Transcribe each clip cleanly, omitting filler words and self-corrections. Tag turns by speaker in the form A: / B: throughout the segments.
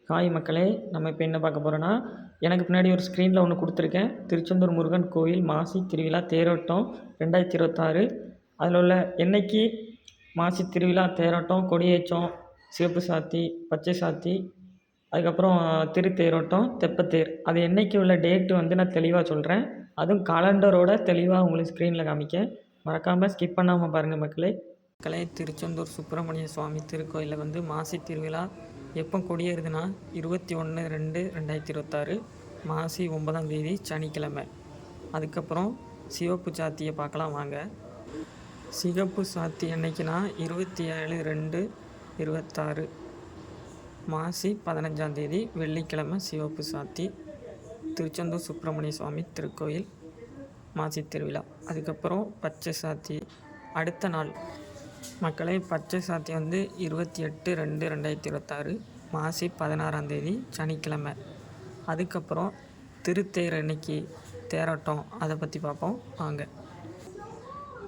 A: Hi மக்களே, நம்ம இப்போ என்ன பார்க்க போகிறோன்னா, எனக்கு பின்னாடி ஒரு ஸ்க்ரீனில் ஒன்று கொடுத்துருக்கேன். திருச்செந்தூர் முருகன் கோயில் மாசி திருவிழா தேரோட்டம் 2026. அதில் உள்ள என்னைக்கு மாசி திருவிழா தேரோட்டம், கொடியேற்றம், சிவப்பு சாத்தி, பச்சை சாத்தி, அதுக்கப்புறம் திருத்தேரோட்டம், தெப்பத்தேர், அது என்னைக்கு உள்ள டேட்டு வந்து நான் தெளிவாக சொல்கிறேன். அதுவும் காலண்டரோட தெளிவாக உங்களுக்கு ஸ்க்ரீனில் காமிக்க. மறக்காமல் ஸ்கிப் பண்ணாமல் பாருங்கள் மக்களே. திருச்செந்தூர் சுப்பிரமணிய சுவாமி திருக்கோயிலில் வந்து மாசி திருவிழா எப்போ கொடியேறுதுன்னா 21/2/2026 மாசி 9ஆம் தேதி சனிக்கிழமை. அதுக்கப்புறம் சிவப்பு சாத்தியை பார்க்கலாம் வாங்க. சிகப்பு சாத்தி என்னைக்குன்னா 27/2/26 மாசி 15ஆம் தேதி வெள்ளிக்கிழமை சிவப்பு சாத்தி. திருச்செந்தூர் சுப்பிரமணிய சுவாமி திருக்கோயில் மாசி திருவிழா. அதுக்கப்புறம் பச்சை சாத்தி அடுத்த நாள். மக்களை பச்சை சாத்தி வந்து 28/2/2026 மாசி 16ஆம் தேதி சனிக்கிழமை. அதுக்கப்புறம் திருத்தேர் அன்னைக்கு தேரோட்டம், அதை பற்றி பார்ப்போம் வாங்க.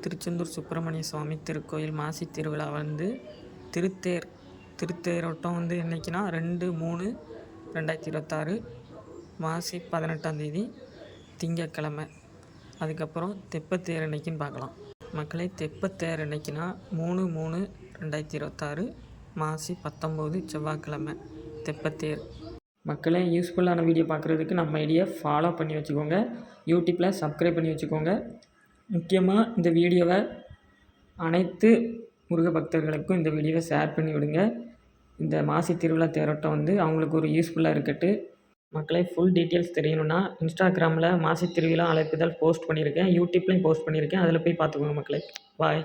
A: திருச்செந்தூர் சுப்பிரமணிய சுவாமி திருக்கோயில் மாசி திருவிழா வந்து திருத்தேரோட்டம் வந்து என்னைக்குன்னா 2/3/2026 மாசி 18ஆம் தேதி திங்கக்கிழமை. அதுக்கப்புறம் தெப்பத்தேர் அன்னைக்குன்னு பார்க்கலாம். மக்களை தெப்பத்தேர் அன்னைக்குன்னா 3/3/2026 மாசி 19 செவ்வாய்க்கிழமை தெப்பத்தேர். மக்களே, யூஸ்ஃபுல்லான வீடியோ பார்க்குறதுக்கு நம்ம ஐடியா ஃபாலோ பண்ணி வச்சுக்கோங்க. யூடியூப்பில் சப்ஸ்கிரைப் பண்ணி வச்சுக்கோங்க. முக்கியமாக இந்த வீடியோவை அனைத்து முருக பக்தர்களுக்கும் இந்த வீடியோவை ஷேர் பண்ணி விடுங்க. இந்த மாசி திருவிழா தேரோட்டம் வந்து அவங்களுக்கு ஒரு யூஸ்ஃபுல்லாக இருக்கட்டு. மக்களை, ஃபுல் டீட்டெயில்ஸ் தெரியணுன்னா இன்ஸ்டாகிராமில் மாசி திருவிழா அழைப்புதல் போஸ்ட் பண்ணியிருக்கேன், யூடியூப்லேயும் போஸ்ட் பண்ணியிருக்கேன். அதில் போய் பார்த்துக்கோங்க மக்களே. பாய்.